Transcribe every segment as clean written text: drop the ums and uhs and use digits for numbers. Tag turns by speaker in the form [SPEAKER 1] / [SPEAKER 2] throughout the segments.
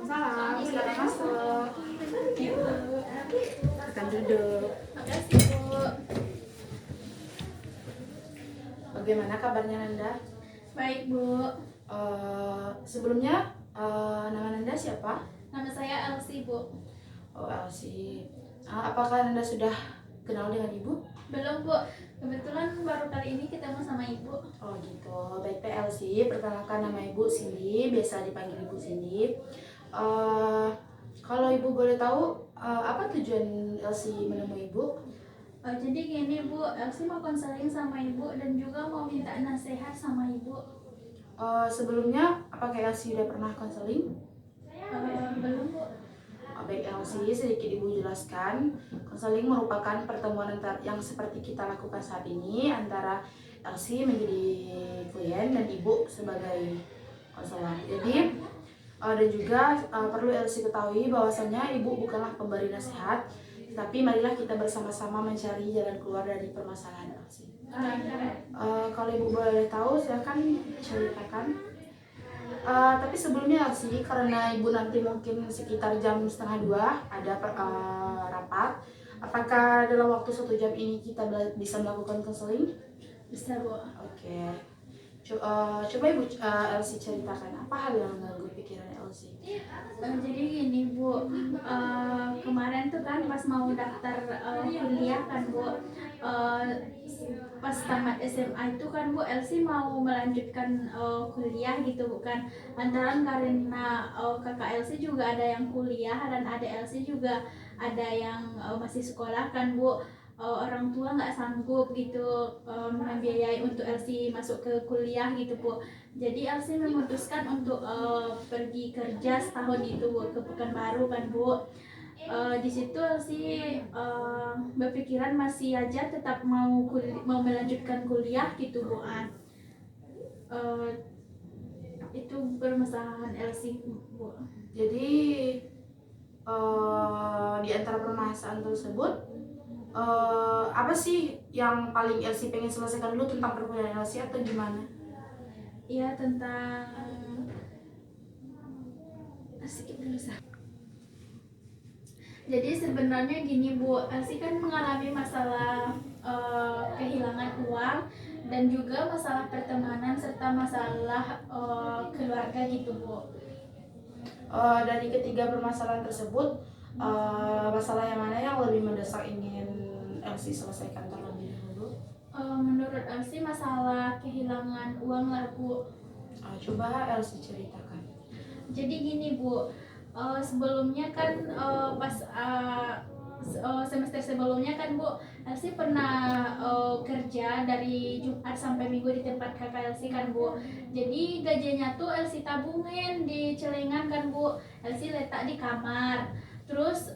[SPEAKER 1] Salam, silakan masuk. Akan duduk.
[SPEAKER 2] Makasih, Bu.
[SPEAKER 1] Bagaimana kabarnya Nanda?
[SPEAKER 2] Baik, Bu.
[SPEAKER 1] Sebelumnya nama Nanda siapa?
[SPEAKER 2] Nama saya Elsie, Bu.
[SPEAKER 1] Oh, Elsie. Apakah Nanda sudah kenal dengan ibu?
[SPEAKER 2] Belum, Bu. Kebetulan baru kali ini ketemu sama Ibu.
[SPEAKER 1] Oh gitu. Baik, Elsie. Perkenalkan, nama ibu Cindy, biasa dipanggil ibu Cindy. Kalau ibu boleh tahu, apa tujuan Elsie menemui ibu?
[SPEAKER 2] Jadi gini, Bu. Elsie mau konseling sama Ibu dan juga mau minta nasihat sama Ibu.
[SPEAKER 1] Sebelumnya, apakah Elsie sudah pernah konseling?
[SPEAKER 2] Belum, Bu.
[SPEAKER 1] Baik Elsie, sedikit ibu jelaskan. Konseling merupakan pertemuan yang seperti kita lakukan saat ini antara Elsie menjadi klien dan ibu sebagai konselor. Jadi dan juga perlu Elsie ketahui bahwasanya ibu bukanlah pemberi nasihat, tapi marilah kita bersama-sama mencari jalan keluar dari permasalahan Elsie. Kalau ibu boleh tahu, silakan ceritakan. Tapi sebelumnya Elsie, karena ibu nanti mungkin sekitar jam 1:30 ada rapat, apakah dalam waktu 1 jam ini kita bisa melakukan konseling?
[SPEAKER 2] Bisa, Bu.
[SPEAKER 1] Oke. Coba ibu Elsie ceritakan apa hal yang mengganggu pikiran Elsie?
[SPEAKER 2] Jadi gini, Bu. Kemarin tuh kan pas mau daftar kuliah kan, Bu. Pas tamat SMA itu kan, Bu, Elsie mau melanjutkan kuliah gitu, bukan lantaran karena kakak Elsie juga ada yang kuliah dan adik Elsie juga ada yang masih sekolah kan, Bu. Orang tua nggak sanggup gitu membiayai untuk Elsie masuk ke kuliah gitu, Bu. Jadi Elsie memutuskan untuk pergi kerja setahun itu, Bu, ke Pekanbaru kan, Bu. Di situ Elsie berpikiran masih aja tetap mau melanjutkan kuliah gitu, Bu. Itu permasalahan Elsie, Bu.
[SPEAKER 1] Jadi di antara permasalahan tersebut, apa sih yang paling Elsie pengen selesaikan dulu tentang perkuliahan Elsie atau gimana?
[SPEAKER 2] Iya, tentang jadi sebenarnya gini, Bu, Elsie kan mengalami masalah kehilangan uang dan juga masalah pertemanan serta masalah keluarga gitu, Bu.
[SPEAKER 1] Dari ketiga permasalahan tersebut, masalah yang mana yang lebih mendesak ingin Elsie selesaikan terlebih dahulu?
[SPEAKER 2] Menurut Elsie masalah kehilangan uang lah, Bu.
[SPEAKER 1] Coba Elsie ceritakan.
[SPEAKER 2] Jadi gini, Bu, sebelumnya kan pas semester sebelumnya kan, Bu, Elsie pernah kerja dari Jumat sampai Minggu di tempat kakak Elsie kan, Bu. Jadi gajinya tuh Elsie tabungin di celengan kan, Bu. Elsie letak di kamar. Terus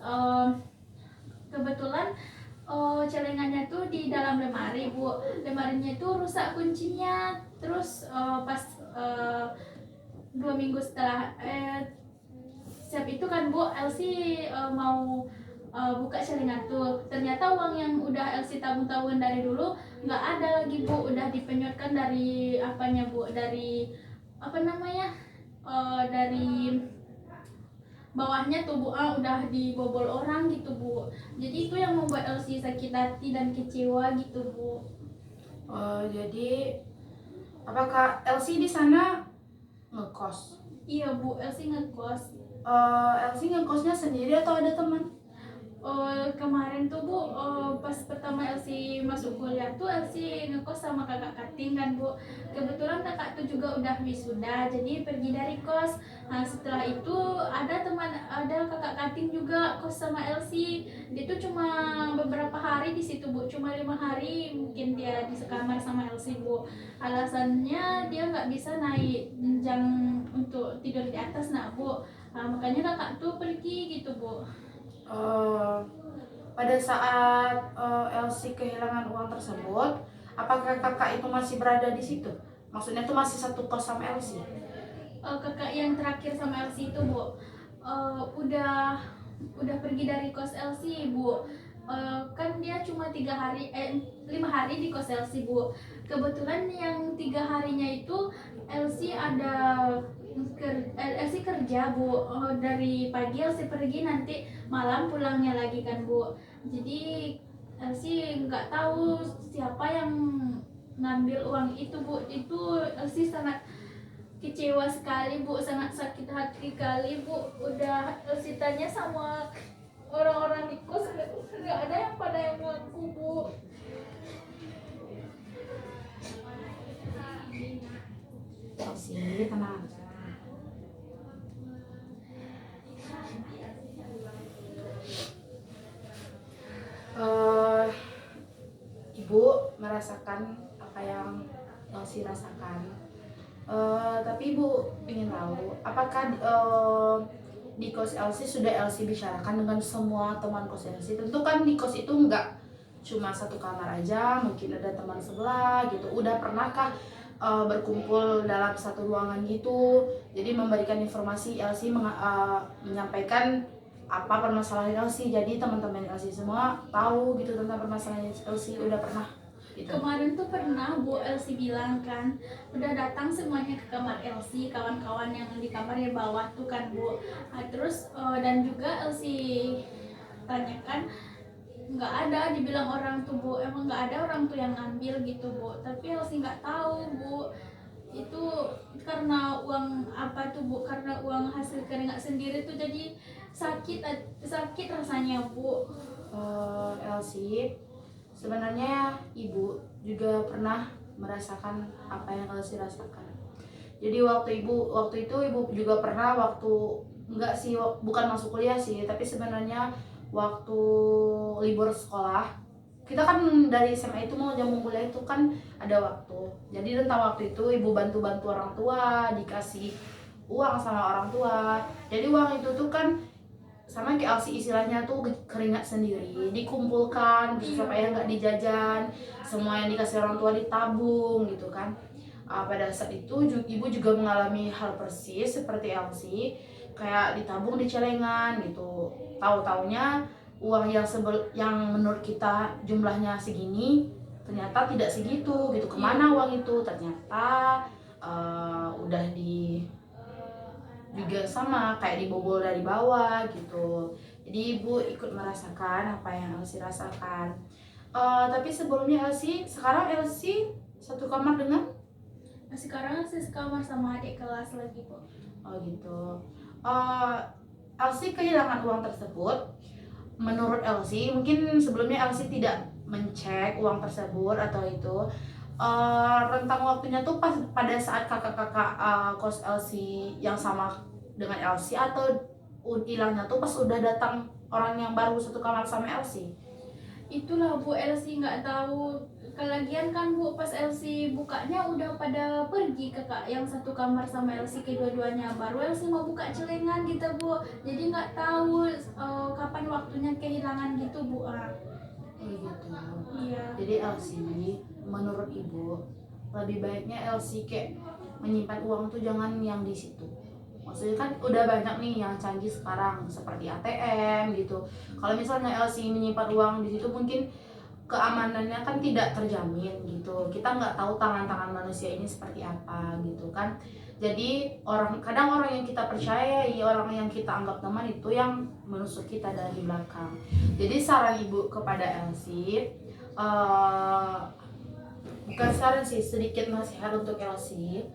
[SPEAKER 2] kebetulan celengannya tuh di dalam lemari, Bu. Lemarinya tuh rusak kuncinya. Terus pas 2 minggu setelah siap itu kan, Bu, Elsie mau buka celengan tuh. Ternyata uang yang udah Elsie tabung-tabungan dari dulu nggak ada lagi, Bu. Udah dipenyotkan dari apanya, Bu? Dari apa namanya? Dari bawahnya tuh, Bu, udah dibobol orang gitu, Bu. Jadi itu yang membuat Elsie sakit hati dan kecewa gitu, Bu.
[SPEAKER 1] Jadi apakah Elsie di sana ngekos?
[SPEAKER 2] Iya, Bu, Elsie ngekos.
[SPEAKER 1] Elsie ngekosnya sendiri atau ada teman?
[SPEAKER 2] Kemarin tuh, Bu, pas pertama Elsie masuk kuliah tuh Elsie ngekos sama kakak kating kan, Bu. Kebetulan kakak tuh juga udah wisuda, jadi pergi dari kos. Nah, setelah itu ada kakak kating juga kos sama Elsie. Dia tuh cuma beberapa hari di situ, Bu, cuma 5 hari mungkin dia di sekamar sama Elsie, Bu. Alasannya dia nggak bisa naik jenjang untuk tidur di atas, nah, Bu. Nah, makanya kakak tuh pergi gitu, Bu.
[SPEAKER 1] Pada saat Elsie kehilangan uang tersebut, apakah kakak itu masih berada di situ? Maksudnya itu masih satu kos sama Elsie?
[SPEAKER 2] Kakak yang terakhir sama Elsie itu, Bu, udah pergi dari kos Elsie, Bu. Kan dia cuma 5 hari di kos Elsie, Bu. Kebetulan yang 3 harinya itu Elsie Elsie kerja bu. Dari pagi Elsie pergi, nanti malam pulangnya lagi kan bu. Jadi Elsie nggak tahu siapa yang ngambil uang itu bu. Itu Elsie sangat kecewa sekali bu, sangat sakit hati kali bu. Udah Elsie tanya sama orang-orang di kos, nggak ada yang pada yang ngaku bu.
[SPEAKER 1] Elsie tenang. Ibu merasakan apa yang Elsie rasakan. Tapi ibu ingin tahu, apakah di kos Elsie sudah Elsie bicarakan dengan semua teman kos Elsie? Tentu kan di kos itu enggak cuma satu kamar aja, mungkin ada teman sebelah gitu. Udah pernahkah berkumpul dalam satu ruangan gitu? Jadi memberikan informasi Elsie menyampaikan apa permasalahan Elsie, jadi teman-teman Elsie semua tahu gitu tentang permasalahan Elsie. Udah pernah gitu?
[SPEAKER 2] Kemarin tuh pernah bu, Elsie bilang kan udah datang semuanya ke kamar Elsie, kawan-kawan yang di kamar yang bawah tuh kan bu. Terus dan juga Elsie tanyakan, nggak ada, dibilang orang tuh bu, emang nggak ada orang tuh yang ngambil gitu bu. Tapi Elsie nggak tahu bu, itu karena uang apa tuh bu, karena uang hasil keringat sendiri tuh, jadi sakit rasanya bu.
[SPEAKER 1] Elsie, sebenarnya ibu juga pernah merasakan apa yang Elsie rasakan. Jadi waktu itu ibu juga pernah, waktu enggak sih, bukan masuk kuliah sih, tapi sebenarnya waktu libur sekolah, kita kan dari SMA itu mau nyambung kuliah itu kan ada waktu. Jadi tentang waktu itu ibu bantu-bantu orang tua, dikasih uang sama orang tua. Jadi uang itu tuh kan sama kayak Elsie, istilahnya tuh keringat sendiri dikumpulkan supaya nggak dijajan, semua yang dikasih orang tua ditabung gitu kan. Pada saat itu ibu juga mengalami hal persis seperti Elsie, kayak ditabung di celengan gitu. Tahu-taunya uang yang menurut kita jumlahnya segini ternyata tidak segitu gitu. Kemana uang itu? Ternyata udah juga sama kayak dibobol dari bawah gitu. Jadi ibu ikut merasakan apa yang Elsie rasakan. Tapi sebelumnya sekarang Elsie satu kamar dengan?
[SPEAKER 2] Sekarang Elsie sekamar sama adik kelas lagi bu.
[SPEAKER 1] Oh gitu. Elsie kehilangan uang tersebut. Menurut Elsie, mungkin sebelumnya Elsie tidak mencek uang tersebut atau itu. Rentang waktunya tuh pas pada saat kakak-kakak kos Elsie yang sama dengan Elsie, atau hilangnya tuh pas udah datang orang yang baru satu kamar sama Elsie?
[SPEAKER 2] Itulah bu, Elsie nggak tahu. Kelagian kan bu, pas Elsie bukanya udah pada pergi kakak yang satu kamar sama Elsie kedua-duanya. Baru Elsie mau buka celengan gitu bu. Jadi nggak tahu kapan waktunya kehilangan gitu bu.
[SPEAKER 1] Gitu.
[SPEAKER 2] Iya.
[SPEAKER 1] Jadi Elsie, menurut ibu lebih baiknya Elsie kayak menyimpan uang tuh jangan yang di situ. Maksudnya kan udah banyak nih yang canggih sekarang seperti ATM gitu. Kalau misalnya Elsie menyimpan uang di situ, mungkin keamanannya kan tidak terjamin gitu. Kita nggak tahu tangan-tangan manusia ini seperti apa gitu kan. Jadi kadang orang yang kita percayai, orang yang kita anggap teman itu yang menusuk kita dari belakang. Jadi saran ibu kepada Elsie, bukan saran sih, sedikit nasihat untuk Elsie.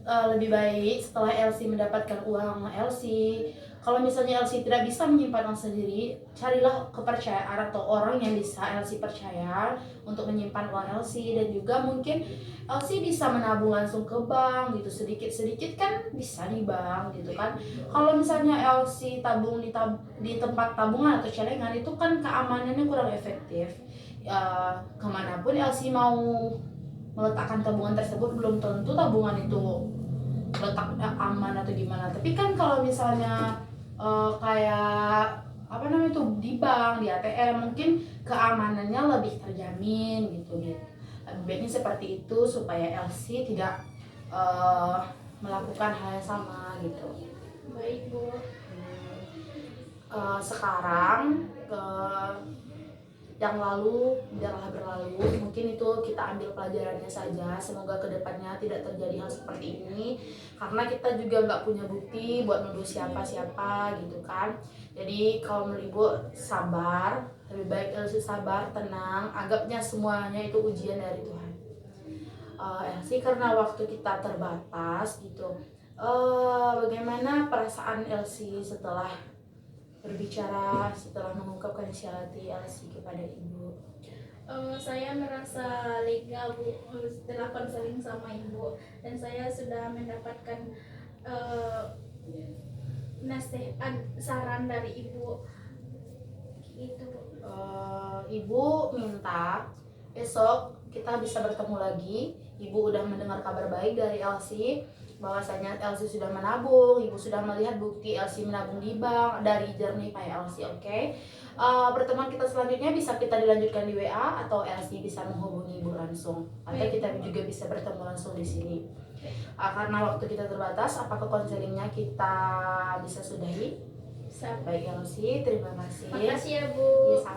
[SPEAKER 1] Lebih baik setelah Elsie mendapatkan uang Elsie, kalau misalnya Elsie tidak bisa menyimpan uang sendiri, carilah kepercayaan atau orang yang bisa Elsie percaya untuk menyimpan uang Elsie. Dan juga mungkin Elsie bisa menabung langsung ke bank gitu, sedikit-sedikit kan bisa di bank gitu kan. Kalau misalnya Elsie tabung di tempat tabungan atau celengan, itu kan keamanannya kurang efektif. Kemanapun Elsie mau meletakkan tabungan tersebut, belum tentu tabungan itu letaknya aman atau gimana. Tapi kan kalau misalnya kayak apa namanya tuh di bank, di ATM, mungkin keamanannya lebih terjamin gitu. Lebih baiknya seperti itu supaya Elsie tidak melakukan hal yang sama gitu.
[SPEAKER 2] Baik bu.
[SPEAKER 1] Sekarang yang lalu biarlah berlalu. Mungkin itu kita ambil pelajarannya saja. Semoga kedepannya tidak terjadi hal seperti ini, karena kita juga nggak punya bukti buat nuduh siapa-siapa gitu kan. Jadi kalau menurut Ibu sabar, lebih baik Elsie sabar, tenang, anggapnya semuanya itu ujian dari Tuhan. Elsie karena waktu kita terbatas gitu, bagaimana perasaan Elsie setelah berbicara, setelah mengungkapkan isi hati Elsie kepada Ibu?
[SPEAKER 2] Saya merasa lega Bu setelah konseling sama Ibu, dan saya sudah mendapatkan nasihat saran dari Ibu gitu Bu.
[SPEAKER 1] Ibu minta besok kita bisa bertemu lagi. Ibu udah mendengar kabar baik dari Elsie, bahwasanya Elsie sudah menabung. Ibu sudah melihat bukti Elsie menabung di bank dari Jernih Pay Elsie. Oke. Pertemuan kita selanjutnya bisa kita dilanjutkan di WA, atau Elsie bisa menghubungi Ibu langsung, atau kita juga bisa bertemu langsung di sini. Karena waktu kita terbatas, apakah konselingnya kita bisa sudahi?
[SPEAKER 2] Sampai.
[SPEAKER 1] Baik Elsie, terima kasih.
[SPEAKER 2] Makasih ya Bu.
[SPEAKER 1] Ya,